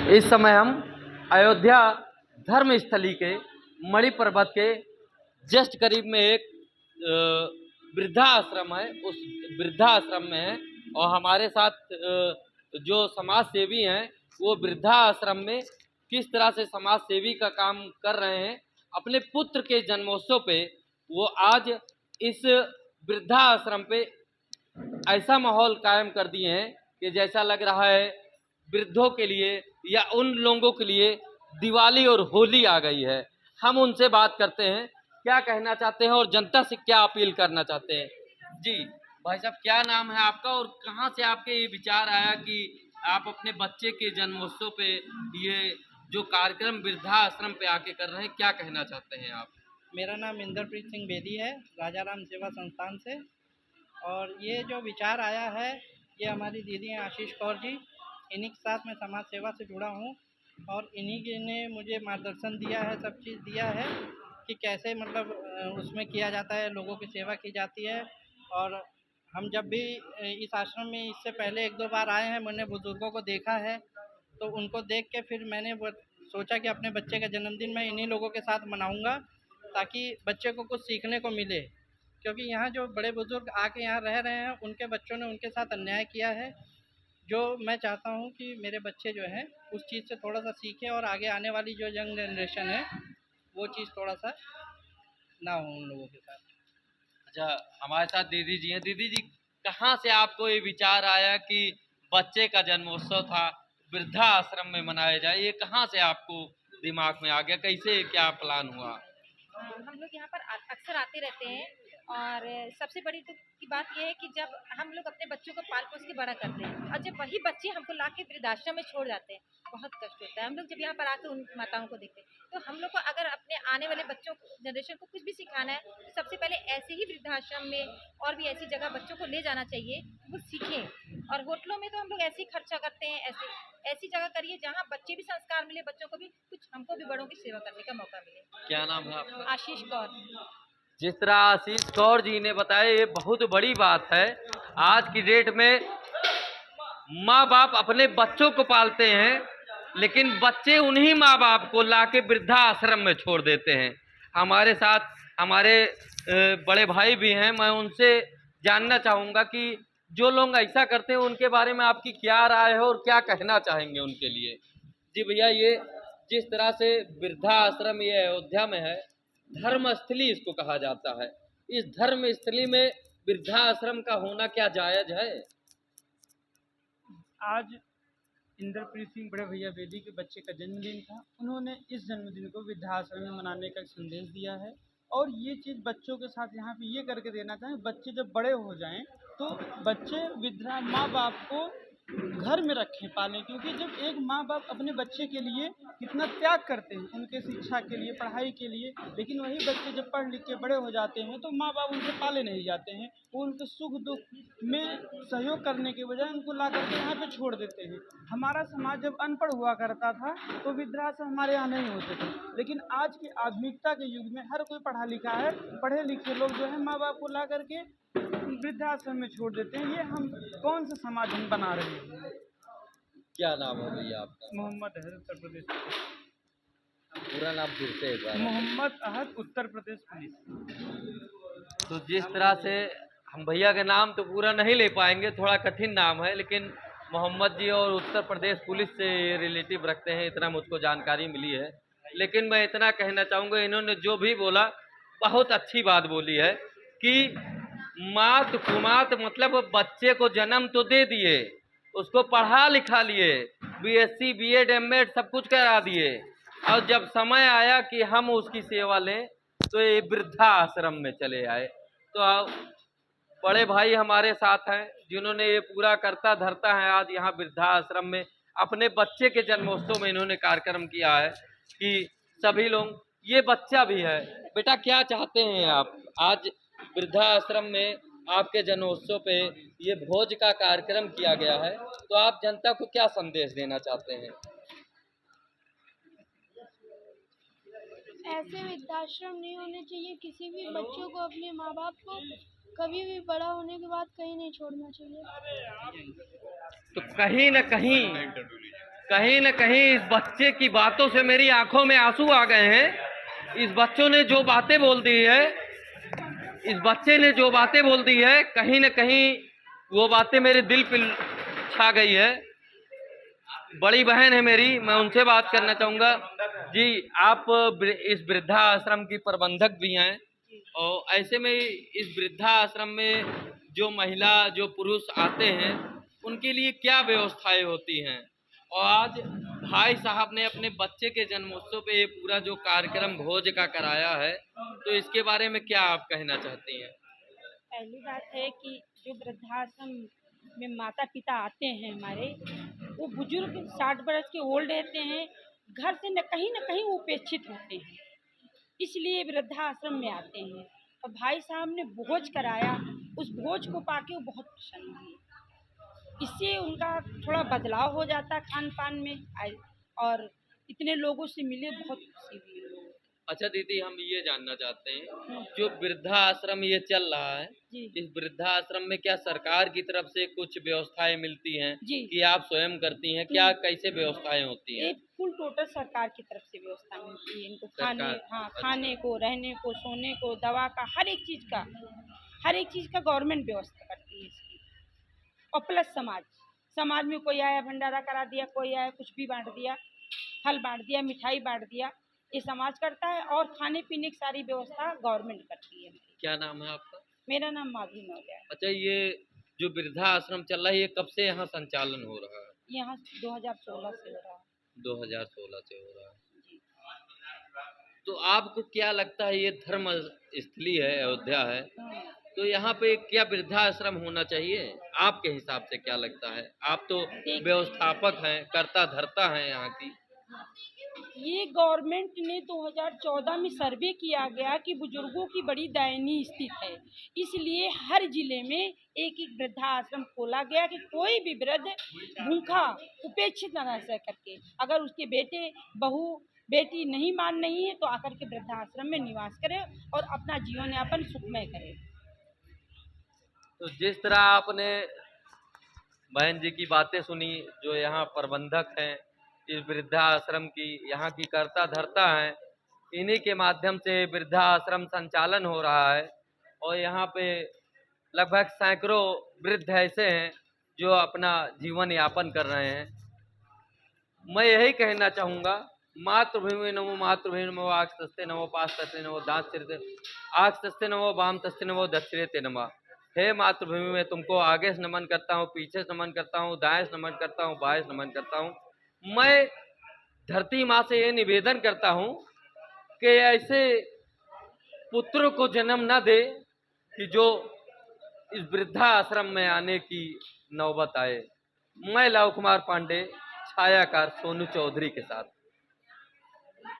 इस समय हम अयोध्या धर्म स्थली के मणि पर्वत के जस्ट करीब में एक वृद्धा आश्रम है। उस वृद्धा आश्रम में है और हमारे साथ जो समाज सेवी हैं वो वृद्धा आश्रम में किस तरह से समाज सेवी का काम कर रहे हैं। अपने पुत्र के जन्मोत्सव पे वो आज इस वृद्धा आश्रम पे ऐसा माहौल कायम कर दिए हैं कि जैसा लग रहा है वृद्धों के लिए या उन लोगों के लिए दिवाली और होली आ गई है। हम उनसे बात करते हैं, क्या कहना चाहते हैं और जनता से क्या अपील करना चाहते हैं। जी भाई साहब, क्या नाम है आपका और कहाँ से आपके ये विचार आया कि आप अपने बच्चे के जन्मोत्सव पे ये जो कार्यक्रम वृद्धा आश्रम पे आके कर रहे हैं, क्या कहना चाहते हैं आप? मेरा नाम इंद्रप्रीत सिंह बेदी है, राजा राम सेवा संस्थान से। और ये जो विचार आया है ये हमारी दीदी हैं आशीष कौर जी, इन्हीं के साथ मैं समाज सेवा से जुड़ा हूँ और इन्हीं ने मुझे मार्गदर्शन दिया है, सब चीज़ दिया है कि कैसे मतलब उसमें किया जाता है, लोगों की सेवा की जाती है। और हम जब भी इस आश्रम में इससे पहले 1-2 बार आए हैं, मैंने बुज़ुर्गों को देखा है, तो उनको देख के फिर मैंने वो सोचा कि अपने बच्चे का जन्मदिन मैं इन्हीं लोगों के साथ मनाऊँगा ताकि बच्चे को कुछ सीखने को मिले। क्योंकि यहाँ जो बड़े बुजुर्ग आके यहाँ रह रहे हैं उनके बच्चों ने उनके साथ अन्याय किया है, जो मैं चाहता हूँ कि मेरे बच्चे जो हैं उस चीज़ से थोड़ा सा सीखें और आगे आने वाली जो यंग जनरेशन है वो चीज़ थोड़ा सा ना हो उन लोगों के साथ। अच्छा, हमारे साथ दीदी जी हैं। दीदी जी, कहाँ से आपको ये विचार आया कि बच्चे का जन्मोत्सव था वृद्धा आश्रम में मनाया जाए? ये कहाँ से आपको दिमाग में आ गया, कैसे क्या प्लान हुआ? हम लोग यहाँ पर अक्सर आते रहते हैं और सबसे बड़ी दुख की बात यह है कि जब हम लोग अपने बच्चों को पाल पोस के बड़ा करते हैं और जब वही बच्चे हमको ला के वृद्धाश्रम में छोड़ जाते हैं, बहुत कष्ट होता है। हम लोग जब यहाँ पर आकर उन माताओं को देखते हैं तो हम लोग को अगर अपने आने वाले बच्चों जनरेशन को कुछ भी सिखाना है तो सबसे पहले ऐसे ही वृद्धाश्रम में और भी ऐसी जगह बच्चों को ले जाना चाहिए, वो सीखें। और होटलों में तो हम लोग ऐसे ही खर्चा करते हैं, ऐसे ऐसी जगह करिए जहाँ बच्चे भी संस्कार मिले, बच्चों को भी कुछ, हमको भी बड़ों की सेवा करने का मौका मिले। क्या नाम है आपका? आशीष कौर। जिस तरह आशीष कौर जी ने बताया, ये बहुत बड़ी बात है। आज की डेट में माँ बाप अपने बच्चों को पालते हैं, लेकिन बच्चे उन्हीं माँ बाप को लाके वृद्धा आश्रम में छोड़ देते हैं। हमारे साथ हमारे बड़े भाई भी हैं, मैं उनसे जानना चाहूँगा कि जो लोग ऐसा करते हैं उनके बारे में आपकी क्या राय है और क्या कहना चाहेंगे उनके लिए। जी भैया, ये जिस तरह से वृद्धा आश्रम ये अयोध्या में है, धर्म स्थली इसको कहा जाता है, इस धर्म स्थली में वृद्धा आश्रम का होना क्या जायज है? आज इंद्रप्रीत सिंह बड़े भैया बेदी के बच्चे का जन्मदिन था। उन्होंने इस जन्मदिन को वृद्धाश्रम में मनाने का एक संदेश दिया है और ये चीज़ बच्चों के साथ यहाँ पे ये करके देना चाहें, बच्चे जब बड़े हो जाएं तो बच्चे वृद्धा माँ बाप को घर में रखें, पालें। क्योंकि जब एक माँ बाप अपने बच्चे के लिए कितना त्याग करते हैं, उनके शिक्षा के लिए, पढ़ाई के लिए, लेकिन वही बच्चे जब पढ़ लिख के बड़े हो जाते हैं तो माँ बाप उनसे पाले नहीं जाते हैं। वो उनके सुख दुख में सहयोग करने के बजाय उनको ला करके यहाँ पे छोड़ देते हैं। हमारा समाज जब अनपढ़ हुआ करता था तो वृद्धाश्रम हमारे यहाँ नहीं होते थे, लेकिन आज की आधुनिकता के युग में हर कोई पढ़ा लिखा है, पढ़े लिखे लोग जो है माँ बाप को ला करके वृद्धाश्रम में छोड़ देते हैं। ये हम कौन सा समाज हम बना रहे हैं? क्या नाम है भैया आपका? मोहम्मद अहद, उत्तर प्रदेश पुलिस। पूरा नाम फिर से एक बार। मोहम्मद अहद, उत्तर प्रदेश पुलिस। तो जिस तरह से हम भैया के नाम तो पूरा नहीं ले पाएंगे, थोड़ा कठिन नाम है, लेकिन मोहम्मद जी और उत्तर प्रदेश पुलिस से रिलेटिव रखते हैं, इतना मुझको जानकारी मिली है। लेकिन मैं इतना कहना चाहूँगा, इन्होंने जो भी बोला बहुत अच्छी बात बोली है कि मात कुमात मतलब बच्चे को जन्म तो दे दिए, उसको पढ़ा लिखा लिए, बीएससी बीएड एमएड सब कुछ करा दिए, और जब समय आया कि हम उसकी सेवा लें तो ये वृद्धा आश्रम में चले आए। तो बड़े भाई हमारे साथ हैं जिन्होंने ये पूरा करता धरता है आज यहाँ वृद्धा आश्रम में अपने बच्चे के जन्मोत्सव में इन्होंने कार्यक्रम किया है कि सभी लोग, ये बच्चा भी है। बेटा, क्या चाहते हैं आप? आज वृद्धा आश्रम में आपके जन्मोत्सव पे ये भोज का कार्यक्रम किया गया है, तो आप जनता को क्या संदेश देना चाहते हैं? ऐसे वृद्धाश्रम नहीं होने चाहिए। किसी भी बच्चों को, अपने माँ बाप को कभी भी बड़ा होने के बाद कहीं नहीं छोड़ना चाहिए। तो कहीं न कहीं कहीं न कहीं इस बच्चे की बातों से मेरी आंखों में आंसू आ गए हैं। इस बच्चों ने जो बातें बोल दी है, इस बच्चे ने जो बातें बोल दी है, कहीं न कहीं वो बातें मेरे दिल पे छा गई है। बड़ी बहन है मेरी, मैं उनसे बात करना चाहूँगा। जी, आप इस वृद्धाश्रम की प्रबंधक भी हैं, और ऐसे में इस वृद्धाश्रम में जो महिला, जो पुरुष आते हैं, उनके लिए क्या व्यवस्थाएं होती हैं? और आज भाई साहब ने अपने बच्चे के जन्मोत्सव पे ये पूरा जो कार्यक्रम भोज का कराया है, तो इसके बारे में क्या आप कहना चाहती हैं? पहली बात है कि जो वृद्धाश्रम में माता पिता आते हैं हमारे, वो बुजुर्ग 60 बरस के ओल्ड रहते हैं, घर से न कहीं वो उपेक्षित होते हैं, इसलिए वृद्धाश्रम में आते हैं। और भाई साहब ने भोज कराया, उस भोज को पाके वो बहुत प्रसन्न हुए। इससे उनका थोड़ा बदलाव हो जाता खान पान में, और इतने लोगों से मिले, बहुत खुशी हुई उन लोगों को। अच्छा दीदी, हम ये जानना चाहते हैं, जो वृद्धाश्रम ये चल रहा है, जी इस वृद्धाश्रम में क्या सरकार की तरफ से कुछ व्यवस्थाएं मिलती हैं जी कि आप स्वयं करती हैं? क्या कैसे व्यवस्थाएं होती हैं? ये फुल टोटल सरकार की तरफ से व्यवस्था मिलती है इनको, खाने, सरकार, हाँ, अच्छा। खाने को, रहने को, सोने को, दवा का, हर एक चीज़ का गवर्नमेंट व्यवस्था करती है इसकी। और प्लस समाज में कोई आया भंडारा करा दिया, कोई आया कुछ भी बांट दिया, फल बांट दिया, मिठाई बांट दिया, ये समाज करता है। और खाने पीने की सारी व्यवस्था गवर्नमेंट करती है। क्या नाम है आपका? मेरा नाम माधुरी मौर्य है। अच्छा, ये जो वृद्धाश्रम चल रहा है, ये कब से यहाँ संचालन हो रहा है? यहाँ 2016 से हो रहा है। 2016 से हो रहा है। जी। तो आपको क्या लगता है, ये धर्म स्थली है, अयोध्या है, हाँ। तो यहाँ पे क्या वृद्धाश्रम होना चाहिए? आपके हिसाब से क्या लगता है? आप तो व्यवस्थापक हैं, कर्ता धर्ता हैं यहाँ की। ये गवर्नमेंट ने 2014 में सर्वे किया गया कि बुजुर्गों की बड़ी दयनीय स्थिति है, इसलिए हर जिले में एक एक वृद्धाश्रम खोला गया कि कोई भी वृद्ध भूखा उपेक्षित न रह सके। अगर उसके बेटे बहू बेटी नहीं मान रही है तो आकर के वृद्धाश्रम में निवास करे और अपना जीवन यापन सुखमय करे। तो जिस तरह आपने बहन जी की बातें सुनी, जो यहाँ प्रबंधक हैं इस वृद्धाश्रम की, यहाँ की कर्ता धर्ता हैं, इन्हीं के माध्यम से वृद्धाश्रम संचालन हो रहा है। और यहाँ पे लगभग सैकड़ों वृद्ध ऐसे हैं जो अपना जीवन यापन कर रहे हैं। मैं यही कहना चाहूँगा, मातृभूमि नमो, मातृभूमि नमो, आक्षतस्ते नमो, पाशतस्ते नमो, दांतस्ते आक्षतस्ते नमो, वामतस्ते नमो, दक्षिणेते नमः। हे मातृभूमि, मैं तुमको आगे से नमन करता हूँ, पीछे से नमन करता हूँ, दाएं से नमन करता हूँ, बाएं से नमन करता हूँ। मैं धरती माँ से ये निवेदन करता हूँ कि ऐसे पुत्र को जन्म न दे कि जो इस वृद्धाश्रम में आने की नौबत आए। मैं लव कुमार पांडे, छायाकार सोनू चौधरी के साथ।